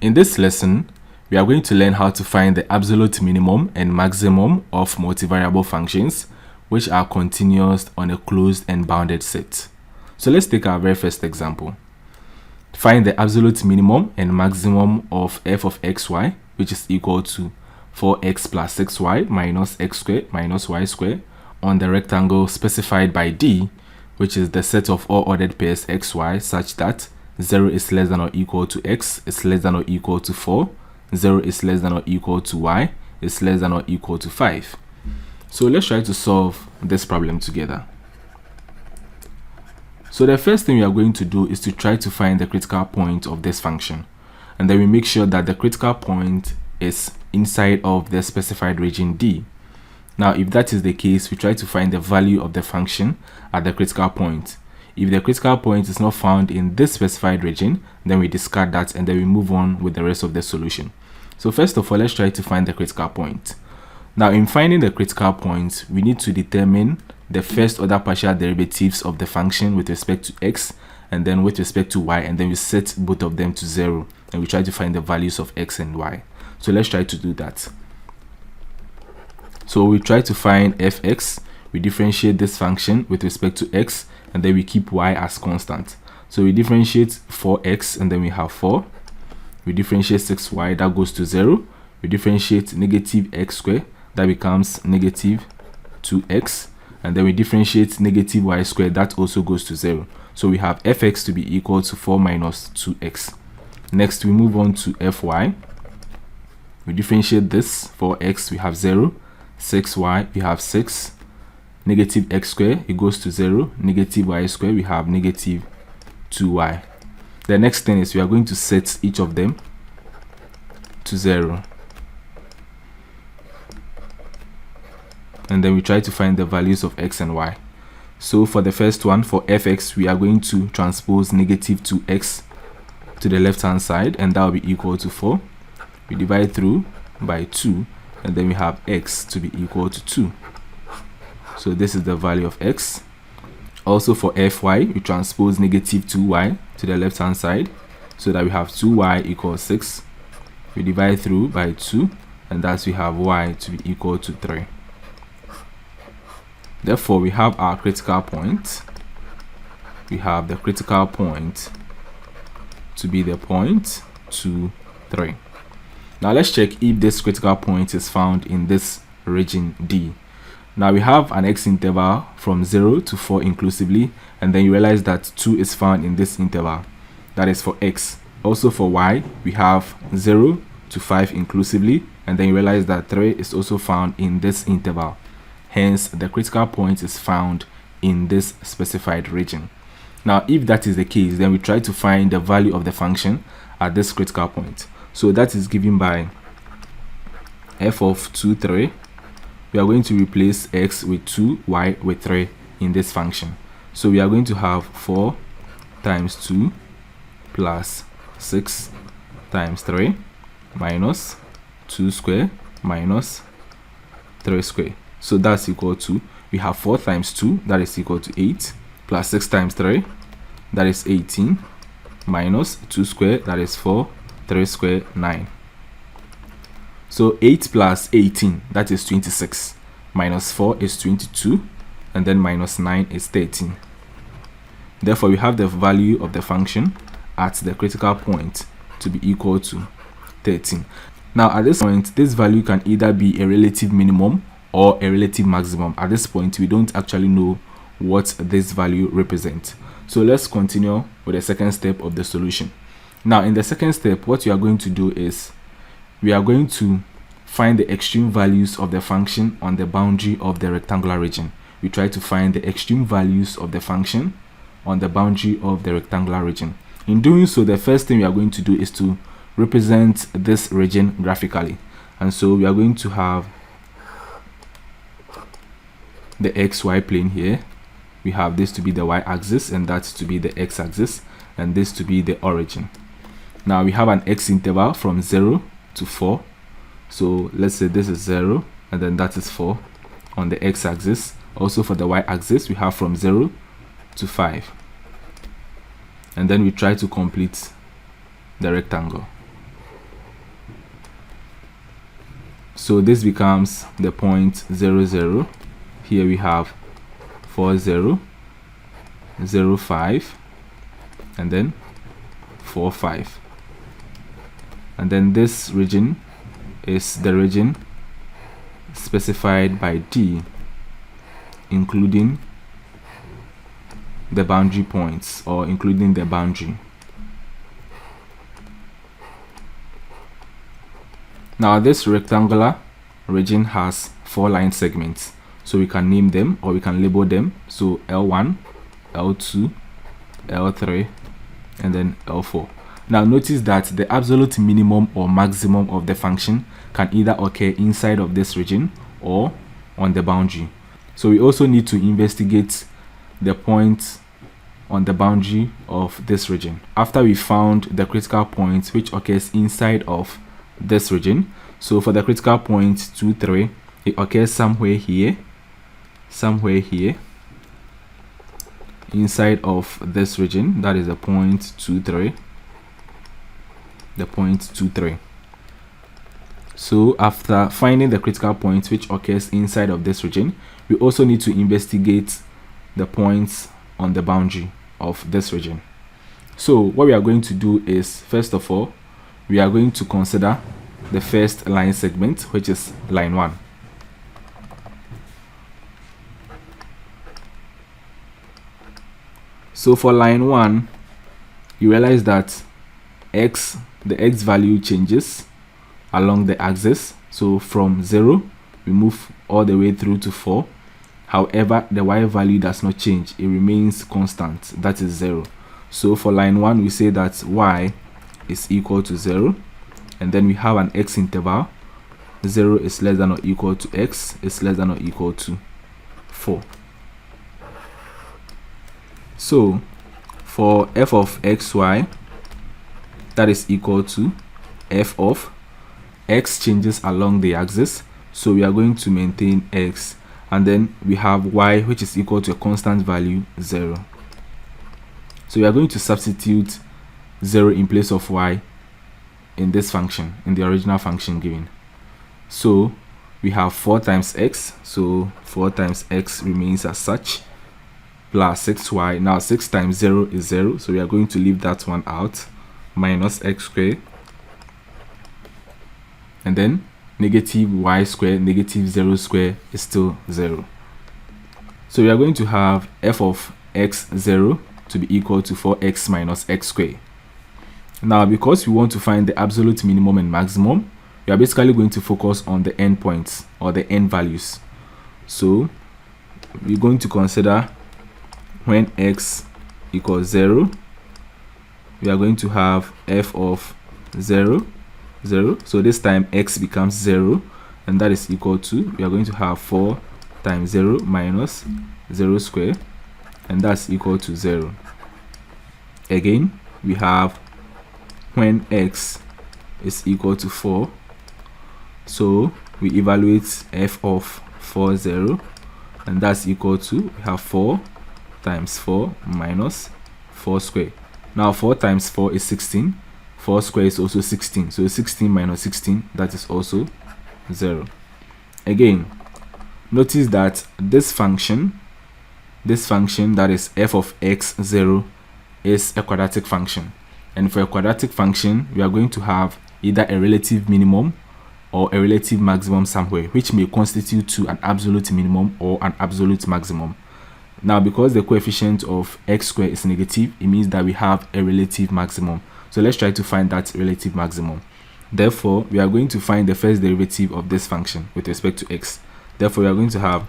In this lesson, we are going to learn how to find the absolute minimum and maximum of multivariable functions which are continuous on a closed and bounded set. So let's take our very first example. Find the absolute minimum and maximum of f of xy, which is equal to 4x plus 6y minus x squared minus y squared on the rectangle specified by D, which is the set of all ordered pairs xy such that 0 is less than or equal to x is less than or equal to 4, 0 is less than or equal to y is less than or equal to 5. So let's try to solve this problem together. So the first thing we are going to do is to try to find the critical point of this function, and then we make sure that the critical point is inside of the specified region D. Now if that is the case, we try to find the value of the function at the critical point. If the critical point is not found in this specified region, then we discard that and then we move on with the rest of the solution. So first of all, let's try to find the critical point. Now in finding the critical point, we need to determine the first order partial derivatives of the function with respect to x and then with respect to y, and then we set both of them to 0 and we try to find the values of x and y. So let's try to do that. So we try to find fx, we differentiate this function with respect to x, and then we keep y as constant. So we differentiate 4x and then we have 4. We differentiate 6y, that goes to 0. We differentiate negative x squared, that becomes negative 2x. And then we differentiate negative y squared, that also goes to 0. So we have fx to be equal to 4 minus 2x. Next we move on to fy. We differentiate this, 4x, we have 0. 6y, we have 6. Negative x squared, it goes to 0. Negative y squared, we have negative 2y. The next thing is we are going to set each of them to 0. And then we try to find the values of x and y. So for the first one, for fx, we are going to transpose negative 2x to the left hand side, and that will be equal to 4. We divide through by 2, and then we have x to be equal to 2. So this is the value of x. Also for fy, we transpose negative 2y to the left hand side, so that we have 2y equals 6. We divide through by 2, and thus we have y to be equal to 3. Therefore, we have our critical point. We have the critical point to be the point 2, 3. Now let's check if this critical point is found in this region D. Now we have an x interval from 0 to 4 inclusively, and then you realize that 2 is found in this interval. That is for x. Also for y, we have 0 to 5 inclusively, and then you realize that 3 is also found in this interval. Hence, the critical point is found in this specified region. Now, if that is the case, then we try to find the value of the function at this critical point. So that is given by f of 2, 3. We are going to replace x with 2, y with 3 in this function. So we are going to have 4 times 2 plus 6 times 3 minus 2 squared minus 3 squared. So that's equal to, we have 4 times 2, that is equal to 8, plus 6 times 3, that is 18, minus 2 squared, that is 4, 3 squared, 9. So 8 plus 18, that is 26, minus 4 is 22, and then minus 9 is 13. Therefore, we have the value of the function at the critical point to be equal to 13. Now, at this point, this value can either be a relative minimum or a relative maximum. At this point, we don't actually know what this value represents. So let's continue with the second step of the solution. Now, in the second step, what we are going to do is we are going to find the extreme values of the function on the boundary of the rectangular region. We try to find the extreme values of the function on the boundary of the rectangular region. In doing so, the first thing we are going to do is to represent this region graphically. And so we are going to have the xy plane here. We have this to be the y-axis and that to be the x-axis, and this to be the origin. Now we have an x interval from 0 to 4. So let's say this is 0 and then that is 4 on the x-axis. Also for the y-axis, we have from 0 to 5. And then we try to complete the rectangle. So this becomes the point 0, 0. Here we have 4, 0, 0, 5, and then 4, 5. And then this region is the region specified by D, including the boundary points, or including the boundary. Now this rectangular region has 4 line segments, so we can name them or we can label them. So L1, L2, L3, and then L4. Now notice that the absolute minimum or maximum of the function can either occur inside of this region or on the boundary. So we also need to investigate the point on the boundary of this region. After we found the critical point which occurs inside of this region, so for the critical point 2, 3, it occurs somewhere here, inside of this region. That is the point 2, 3, the point 2, 3. So after finding the critical point which occurs inside of this region, we also need to investigate the points on the boundary of this region. So what we are going to do is, first of all, we are going to consider the first line segment, which is line 1. So for line 1, you realize that the x value changes along the axis. So from 0, we move all the way through to 4. However, the y value does not change. It remains constant. That is 0. So for line 1, we say that y is equal to 0. And then we have an x interval. 0 is less than or equal to x is less than or equal to 4. So for f of xy, that is equal to f of x changes along the axis. So we are going to maintain x. And then we have y, which is equal to a constant value 0. So we are going to substitute 0 in place of y in this function, in the original function given. So we have 4 times x, so 4 times x remains as such, plus 6y. Now 6 times 0 is 0, so we are going to leave that one out, minus x squared, and then negative y squared, negative 0 squared is still 0. So we are going to have f of x0 to be equal to 4x minus x squared. Now, because we want to find the absolute minimum and maximum, we are basically going to focus on the endpoints or the end values. So we're going to consider when x equals 0, we are going to have f of 0, 0. So this time x becomes 0, and that is equal to, we are going to have 4 times 0 minus 0 squared, and that's equal to 0. Again, we have when x is equal to 4, so we evaluate f of 4, 0, and that's equal to, we have 4 times 4 minus 4 squared. Now 4 times 4 is 16, 4 squared is also 16, so 16 minus 16, that is also 0. Again, notice that this function that is f of x0 is a quadratic function. And for a quadratic function, we are going to have either a relative minimum or a relative maximum somewhere, which may constitute to an absolute minimum or an absolute maximum. Now, because the coefficient of x squared is negative, it means that we have a relative maximum. So let's try to find that relative maximum. Therefore, we are going to find the first derivative of this function with respect to x. Therefore, we are going to have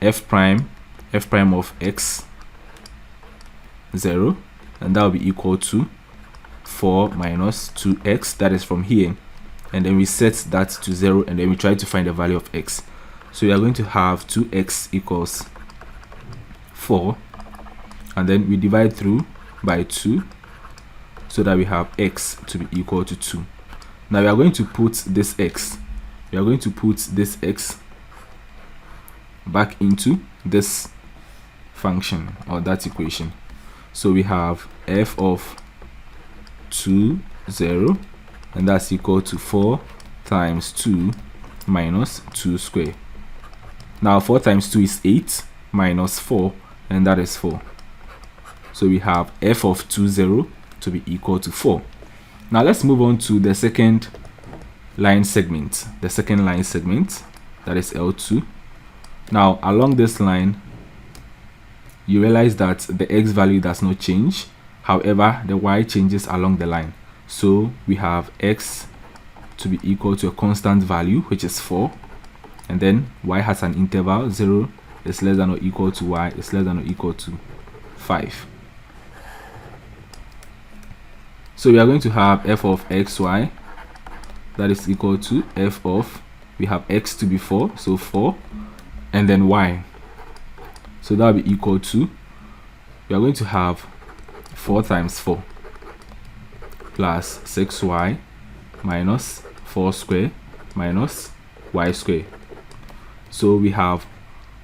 f prime of x 0, and that will be equal to 4 minus 2x, that is from here, and then we set that to 0, and then we try to find the value of x. So we are going to have 2x equals 4, and then we divide through by 2 so that we have x to be equal to 2. Now we are going to put this x back into this function or that equation. So we have f of 2, 0, and that's equal to 4 times 2 minus 2 square. Now 4 times 2 is 8 minus 4, and that is 4. So we have f of 2, 0 to be equal to 4. Now let's move on to the second line segment. The second line segment, that is L2. Now along this line, you realize that the x value does not change. However, the y changes along the line. So we have x to be equal to a constant value, which is 4. And then y has an interval. 0 is less than or equal to y is less than or equal to 5. So we are going to have f of xy, that is equal to f of, we have x to be 4, so 4, and then y. So that will be equal to, we are going to have 4 times 4 plus 6y minus 4 square minus y square. So we have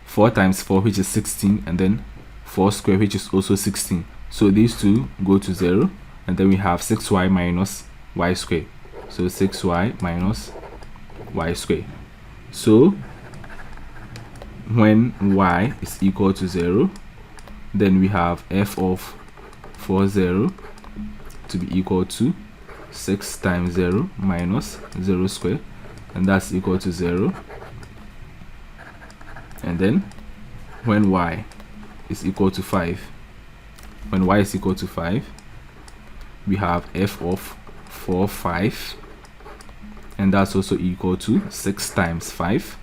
4 times 4, which is 16, and then 4 square, which is also 16. So these two go to 0, and then we have 6y minus y square. So 6y minus y square. So when y is equal to 0, then we have f of 4, 0 to be equal to 6 times 0 minus 0 square, and that's equal to 0. And then when y is equal to 5, when y is equal to 5, we have f of 4, 5, and that's also equal to 6 times 5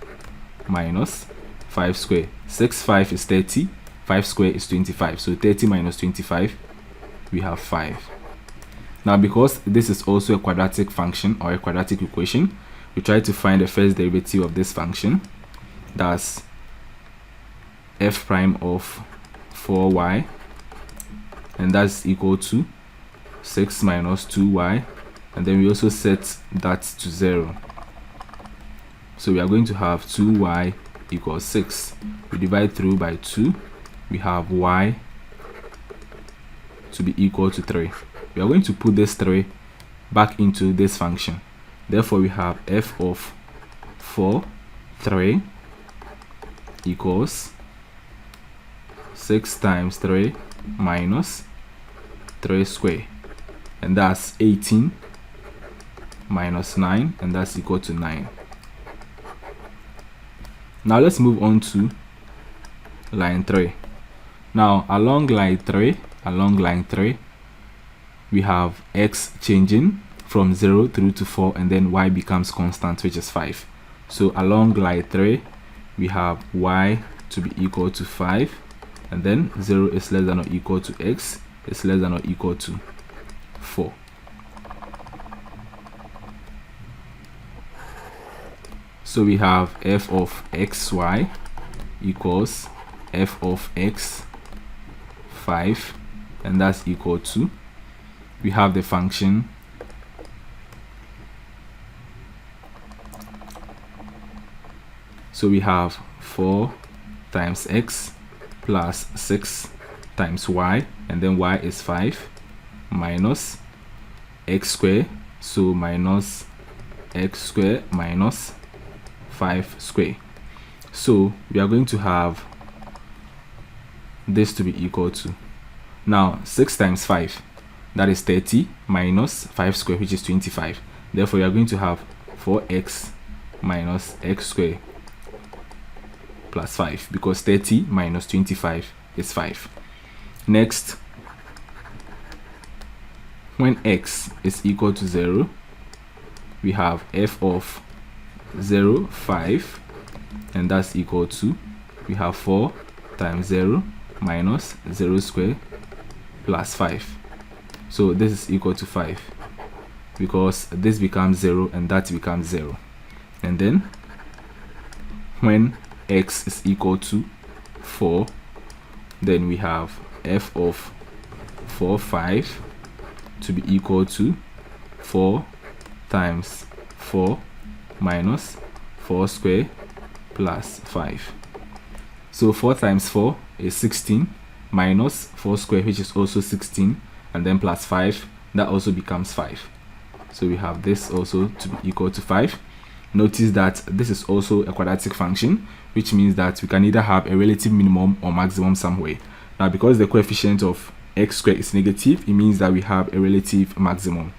minus 5 square. 6, 5 is 30, 5 square is 25. So 30 minus 25, we have 5. Now because this is also a quadratic function or a quadratic equation, we try to find the first derivative of this function. That's f prime of 4y, and that's equal to 6 minus 2y, and then we also set that to 0. So we are going to have 2y equals 6. We divide through by 2, we have y to be equal to 3. We are going to put this 3 back into this function. Therefore we have f of 4, 3 equals 6 times 3 minus 3 square, and that's 18 minus 9, and that's equal to 9. Now let's move on to line 3. Now along line 3, we have x changing from 0 through to 4, and then y becomes constant, which is 5. So along line 3, we have y to be equal to 5, and then 0 is less than or equal to x is less than or equal to 4. So we have f of xy equals f of x 5, and that's equal to, we have the function so we have 4 times x plus 6 times y, and then y is 5 minus x square, so minus x square minus 5 square. So we are going to have this to be equal to, now 6 times 5, that is 30 minus 5 square, which is 25. Therefore we are going to have 4x minus x square plus 5, because 30 minus 25 is 5. Next, when x is equal to 0, we have f of 0, 5, and that's equal to, we have 4 times 0 minus 0 square plus 5. So this is equal to 5, because this becomes 0 and that becomes 0. And then when x is equal to 4, then we have f of 4, 5 to be equal to 4 times 4 minus 4 square plus 5. So 4 times 4 is 16 minus 4 square, which is also 16, and then plus 5, that also becomes 5. So we have this also to be equal to 5. notice that this is also a quadratic function, which means that we can either have a relative minimum or maximum somewhere. Now, because the coefficient of x squared is negative, it means that we have a relative maximum.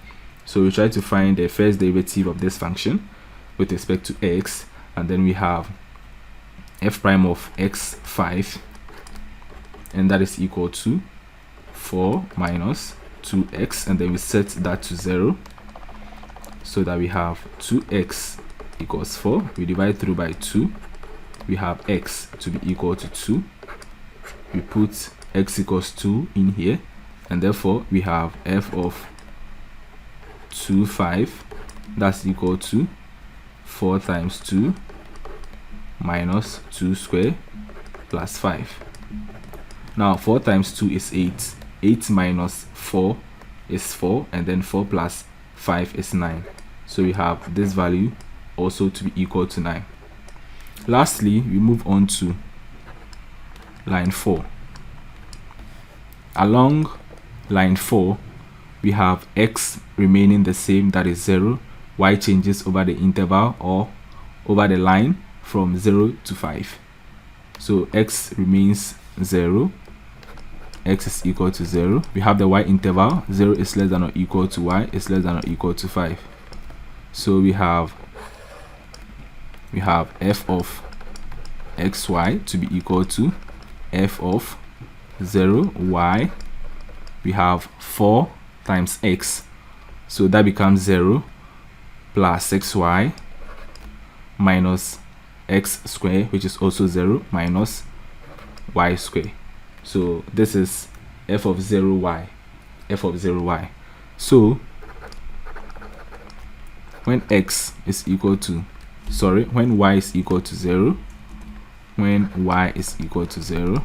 So we try to find the first derivative of this function with respect to x, and then we have f prime of x5, and that is equal to 4 minus 2x, and then we set that to 0, so that we have 2x equals 4. We divide through by 2. We have x to be equal to 2. We put x equals 2 in here, and therefore we have f of 2, 5. That's equal to 4 times 2 minus 2 square plus 5. Now 4 times 2 is 8. 8 minus 4 is 4, and then 4 plus 5 is 9. So we have this value also to be equal to 9. Lastly, we move on to line 4. Along line 4, we have x remaining the same, that is 0. Y changes over the interval or over the line from 0 to 5. So x remains 0. X is equal to 0. We have the y interval. 0 is less than or equal to y is less than or equal to 5. So we have f of xy to be equal to f of 0 y. We have 4 times x, so that becomes 0 plus xy minus x square, which is also 0, minus y square. So this is f of 0y, f of 0y. So when x is equal to, when y is equal to 0, when y is equal to 0,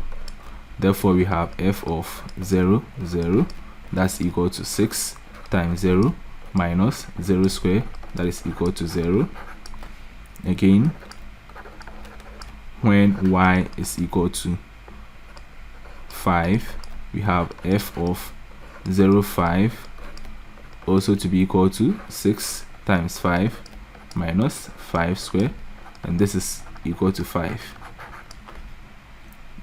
therefore we have f of 0, 0, that's equal to 6 times 0 minus 0 square, that is equal to 0. Again, when y is equal to 5, we have f of 0, 5 also to be equal to 6 times 5 minus 5 square, and this is equal to 5.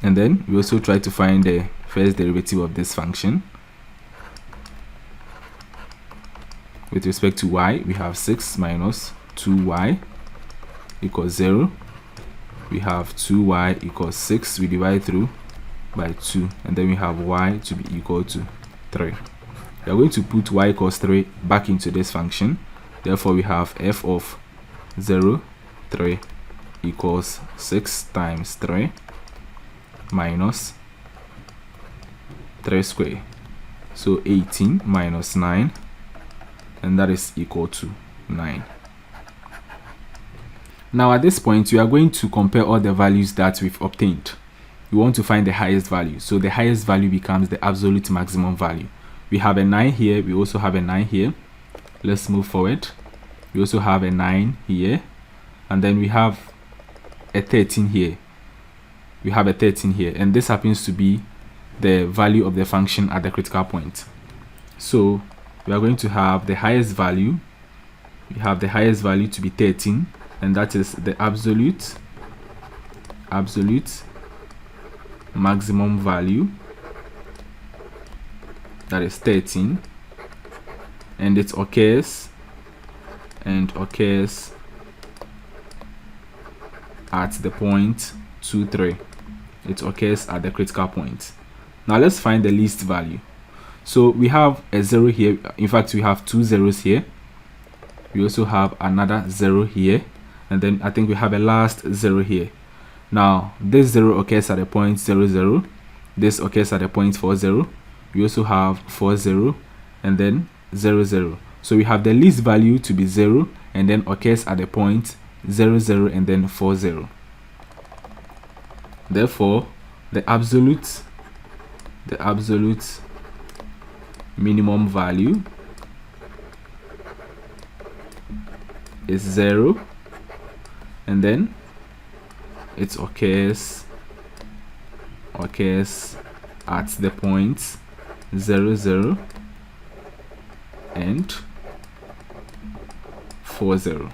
And then we also try to find the first derivative of this function. With respect to y, we have 6 minus 2y equals 0. We have 2y equals 6. We divide through by 2, and then we have y to be equal to 3. We are going to put y equals 3 back into this function. Therefore, we have f of 0, 3 equals 6 times 3 minus 3 square. So 18 minus 9, and that is equal to 9. Now at this point, we are going to compare all the values that we've obtained. We want to find the highest value. So the highest value becomes the absolute maximum value. We have a 9 here. We also have a 9 here. Let's move forward. We also have a 9 here. And then we have a 13 here. We have a 13 here. And this happens to be the value of the function at the critical point. So we are going to have the highest value. We have the highest value to be 13. And that is the absolute maximum value, that is 13, and it occurs at the point 2, 3. It occurs at the critical point. Now let's find the least value. So we have a 0 here. In fact, we have 2 zeros here. We also have another 0 here, and then I think we have a last 0 here. Now this 0 occurs at the point 0, 0. This occurs at the point 4, 0. We also have 4, 0, and then 0, 0. So we have the least value to be 0, and then occurs at the point 0, 0, and then 4, 0. Therefore, the absolute minimum value is 0, and then it occurs at the point 0, 0 and 4, 0.